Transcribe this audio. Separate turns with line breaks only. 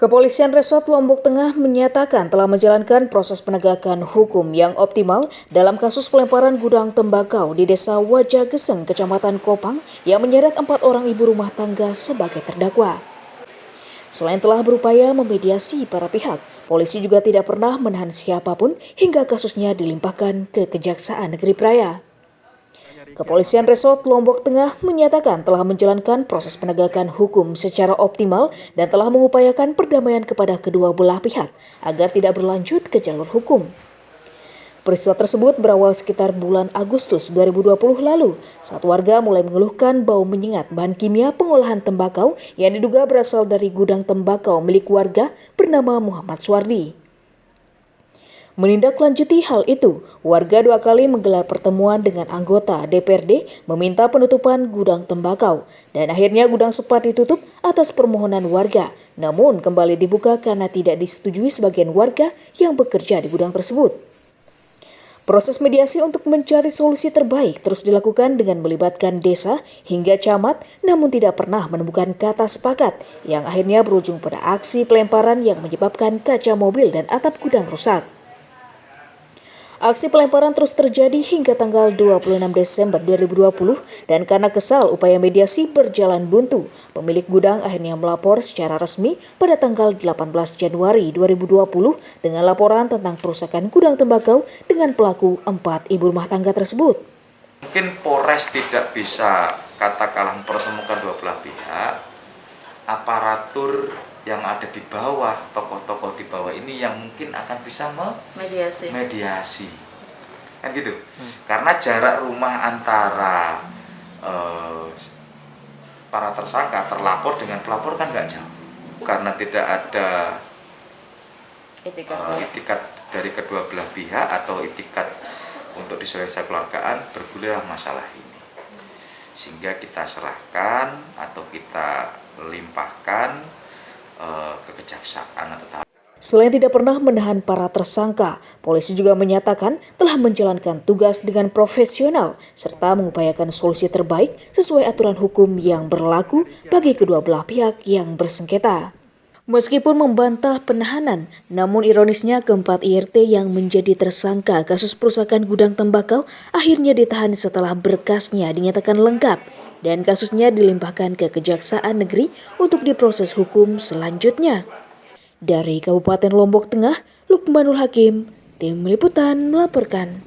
Kepolisian Resort Lombok Tengah menyatakan telah menjalankan proses penegakan hukum yang optimal dalam kasus pelemparan gudang tembakau di Desa Wajageseng, Kecamatan Kopang yang menyeret 4 orang ibu rumah tangga sebagai terdakwa. Selain telah berupaya memediasi para pihak, polisi juga tidak pernah menahan siapapun hingga kasusnya dilimpahkan ke Kejaksaan Negeri Praya. Kepolisian Resort Lombok Tengah menyatakan telah menjalankan proses penegakan hukum secara optimal dan telah mengupayakan perdamaian kepada kedua belah pihak agar tidak berlanjut ke jalur hukum. Peristiwa tersebut berawal sekitar bulan Agustus 2020 lalu saat warga mulai mengeluhkan bau menyengat bahan kimia pengolahan tembakau yang diduga berasal dari gudang tembakau milik warga bernama Muhammad Suwardi. Menindaklanjuti hal itu, warga 2 kali menggelar pertemuan dengan anggota DPRD meminta penutupan gudang tembakau dan akhirnya gudang sempat ditutup atas permohonan warga, namun kembali dibuka karena tidak disetujui sebagian warga yang bekerja di gudang tersebut. Proses mediasi untuk mencari solusi terbaik terus dilakukan dengan melibatkan desa hingga camat, namun tidak pernah menemukan kata sepakat yang akhirnya berujung pada aksi pelemparan yang menyebabkan kaca mobil dan atap gudang rusak. Aksi pelemparan terus terjadi hingga tanggal 26 Desember 2020 dan karena kesal upaya mediasi berjalan buntu, pemilik gudang akhirnya melapor secara resmi pada tanggal 18 Januari 2020 dengan laporan tentang perusakan gudang tembakau dengan pelaku 4 ibu rumah tangga tersebut.
Mungkin Polres tidak bisa katakanlah mempertemukan dua belah pihak, aparatur yang ada di bawah, tokoh-tokoh di bawah ini yang mungkin akan bisa mediasi. Kan gitu. Karena jarak rumah antara para tersangka, terlapor dengan pelapor kan nggak jauh. Karena tidak ada itikat dari kedua belah pihak atau itikat untuk diselesaikan kekeluargaan, bergulirlah masalah ini. Sehingga kita serahkan atau kita limpahkan ke kejaksaan atau
Selain tidak pernah menahan para tersangka, polisi juga menyatakan telah menjalankan tugas dengan profesional serta mengupayakan solusi terbaik sesuai aturan hukum yang berlaku bagi kedua belah pihak yang bersengketa. Meskipun membantah penahanan, namun ironisnya keempat IRT yang menjadi tersangka kasus perusakan gudang tembakau akhirnya ditahan setelah berkasnya dinyatakan lengkap dan kasusnya dilimpahkan ke Kejaksaan Negeri untuk diproses hukum selanjutnya. Dari Kabupaten Lombok Tengah, Lukmanul Hakim, Tim Liputan melaporkan.